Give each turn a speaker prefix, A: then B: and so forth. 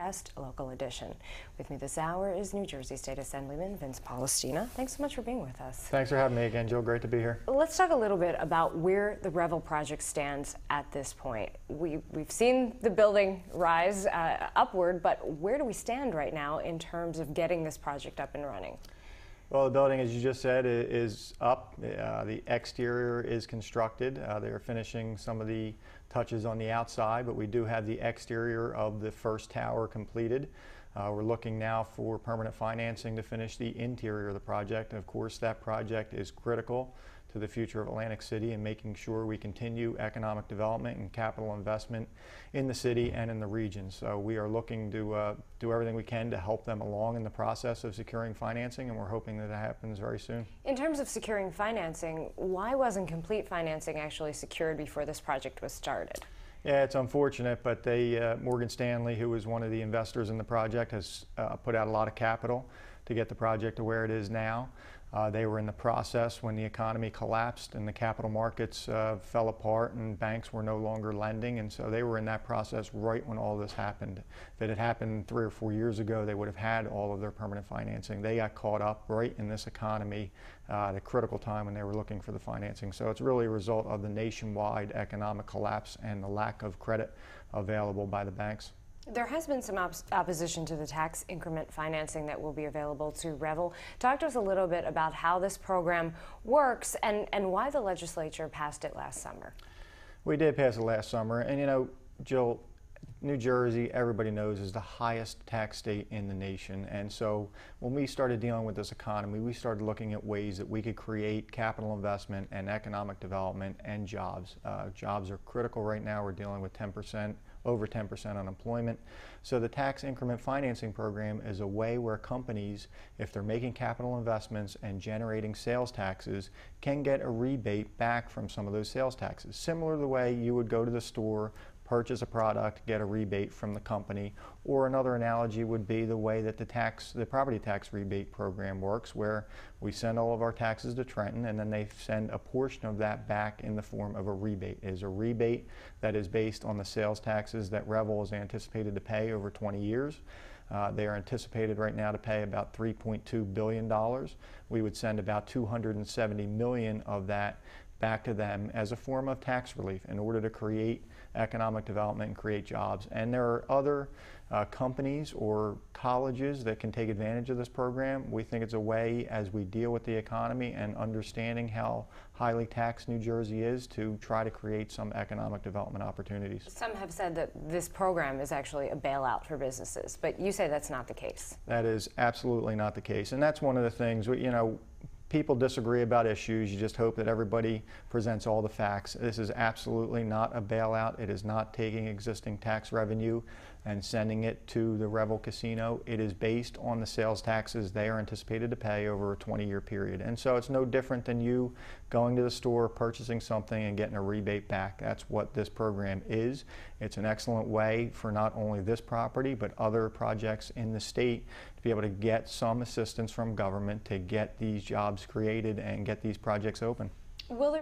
A: West Local Edition. With me this hour is New Jersey State Assemblyman Vince Polistina. Thanks so much for being with us.
B: Thanks for having me again, Jill. Great to be here.
A: Let's talk a little bit about where the Revel project stands at this point. We've seen the building rise upward, but where do we stand right now in terms of getting this project up and running?
B: Well, the building, as you just said, is up. The exterior is constructed. They are finishing some of the touches on the outside, but we do have the exterior of the first tower completed. We're looking now for permanent financing to finish the interior of the project. And of course, that project is critical to the future of Atlantic City and making sure we continue economic development and capital investment in the city and in the region. So we are looking to do everything we can to help them along in the process of securing financing, and we're hoping that happens very soon.
A: In terms of securing financing, why wasn't complete financing actually secured before this project was started?
B: Yeah, it's unfortunate, but Morgan Stanley, who was one of the investors in the project, has put out a lot of capital to get the project to where it is now. They were in the process when the economy collapsed and the capital markets fell apart and banks were no longer lending, and so they were in that process right when all this happened. If it had happened 3 or 4 years ago, they would have had all of their permanent financing. They got caught up right in this economy at a critical time when they were looking for the financing. So it's really a result of the nationwide economic collapse and the lack of credit available by the banks.
A: There has been some opposition to the tax increment financing that will be available to Revel. Talk to us a little bit about how this program works and why the legislature passed it last summer.
B: We did pass it last summer, and you know, Jill, New Jersey, everybody knows, is the highest tax state in the nation. And so when we started dealing with this economy, we started looking at ways that we could create capital investment and economic development and jobs. Jobs are critical right now. We're dealing with over 10% unemployment. So the tax increment financing program is a way where companies, if they're making capital investments and generating sales taxes, can get a rebate back from some of those sales taxes. Similar to the way you would go to the store, purchase a product, get a rebate from the company. Or another analogy would be the way that the property tax rebate program works, where we send all of our taxes to Trenton and then they send a portion of that back in the form of a rebate. It is a rebate that is based on the sales taxes that Revel is anticipated to pay over 20 years. They are anticipated right now to pay about $3.2 billion. We would send about $270 million of that back to them as a form of tax relief in order to create economic development and create jobs. And there are other companies or colleges that can take advantage of this program. We think it's a way, as we deal with the economy and understanding how highly taxed New Jersey is, to try to create some economic development opportunities.
A: Some have said that this program is actually a bailout for businesses, but you say that's not the case.
B: That is absolutely not the case, and that's one of the things, you know, people disagree about issues. You just hope that everybody presents all the facts. This is absolutely not a bailout. It is not taking existing tax revenue and sending it to the Revel Casino. It is based on the sales taxes they are anticipated to pay over a 20-year period. And so it's no different than you going to the store, purchasing something, and getting a rebate back. That's what this program is. It's an excellent way for not only this property, but other projects in the state to be able to get some assistance from government to get these jobs created and get these projects open.
A: Will there